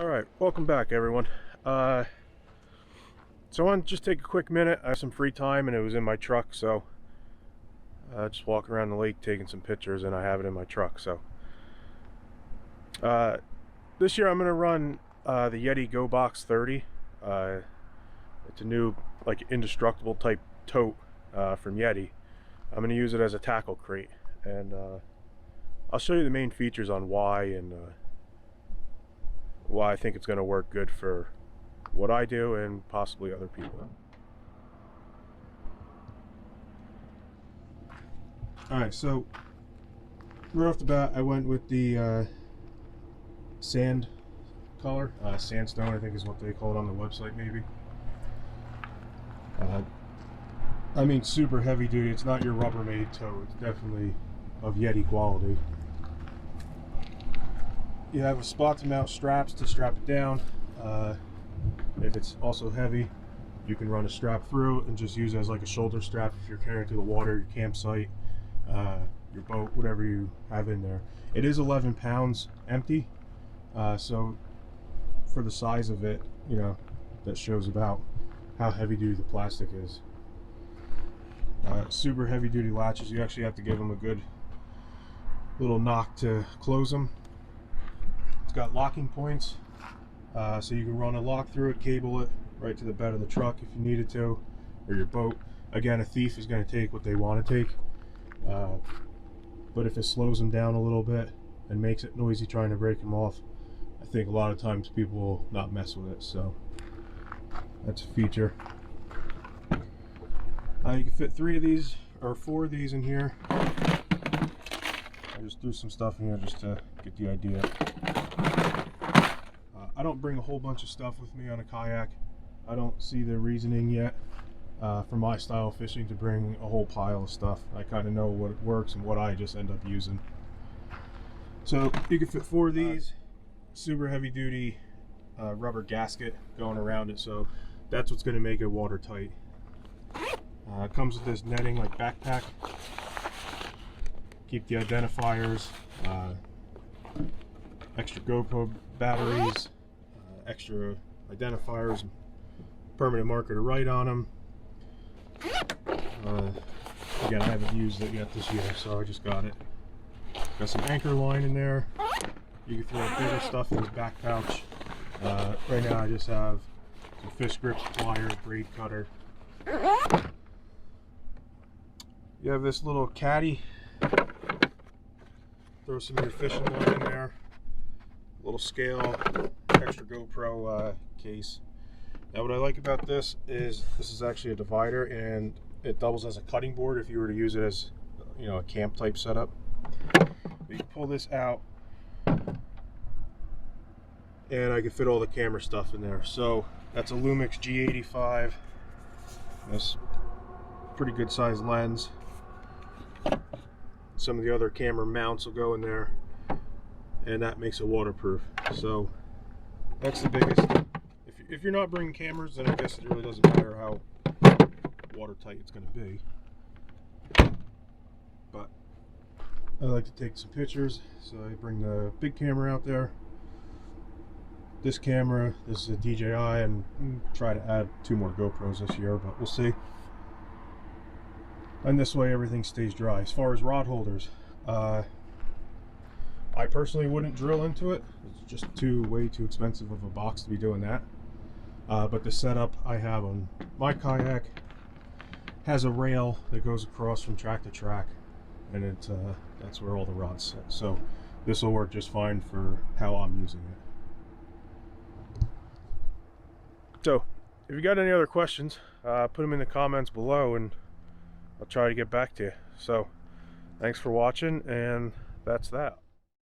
Alright, welcome back everyone. So I want to just take a quick minute. I have some free time and it was in my truck, so just walking around the lake taking some pictures, and I have it in my truck. So this year I'm going to run the Yeti Go Box 30. It's a new like indestructible type tote from Yeti. I'm going to use it as a tackle crate, and I'll show you the main features on why and why I think it's going to work good for what I do and possibly other people. Alright, so right off the bat I went with the sand color, sandstone I think is what they call it on the website maybe. I mean super heavy duty, it's not your Rubbermaid tow, it's definitely of Yeti quality. You have a spot to mount straps to strap it down. If it's also heavy, you can run a strap through and just use it as like a shoulder strap if you're carrying to the water, your campsite, your boat, whatever you have in there. It is 11 pounds empty, so for the size of it, you know, that shows about how heavy duty the plastic is. Super heavy duty latches, you actually have to give them a good little knock to close them. It's got locking points, so you can run a lock through it, cable it right to the bed of the truck if you needed to, or your boat. Again, a thief is going to take what they want to take, but if it slows them down a little bit and makes it noisy trying to break them off, I think a lot of times people will not mess with it, so that's a feature. You can fit 3 of these or 4 of these in here. I just threw some stuff in here just to get the idea. I don't bring a whole bunch of stuff with me on a kayak. I don't see the reasoning yet for my style of fishing to bring a whole pile of stuff. I kind of know what works and what I just end up using. So you can fit 4 of these. Super heavy duty rubber gasket going around it, so that's what's going to make it watertight. It comes with this netting like backpack. Keep the identifiers, extra GoPro batteries, extra identifiers, permanent marker to write on them. Again, I haven't used it yet this year, so I just got it. Got some anchor line in there. You can throw bigger stuff in this back pouch. Right now I just have some fish grips, pliers, braid cutter. You have this little caddy. Throw some of your fishing line in there. A little scale, extra GoPro case. Now what I like about this is actually a divider, and it doubles as a cutting board if you were to use it as, you know, a camp type setup. But you can pull this out and I can fit all the camera stuff in there. So that's a Lumix G85. That's pretty good sized lens. Some of the other camera mounts will go in there, and that makes it waterproof. So that's the biggest. If you're not bringing cameras, then I guess it really doesn't matter how watertight it's going to be. But I like to take some pictures, so I bring the big camera out there. This camera, this is a DJI, and try to add 2 more GoPros this year, but we'll see. And this way everything stays dry. As far as rod holders, I personally wouldn't drill into it. It's just way too expensive of a box to be doing that. But the setup I have on my kayak has a rail that goes across from track to track, and that's where all the rods sit. So this will work just fine for how I'm using it. So if you got any other questions, put them in the comments below and I'll try to get back to you. So thanks for watching, and that's that.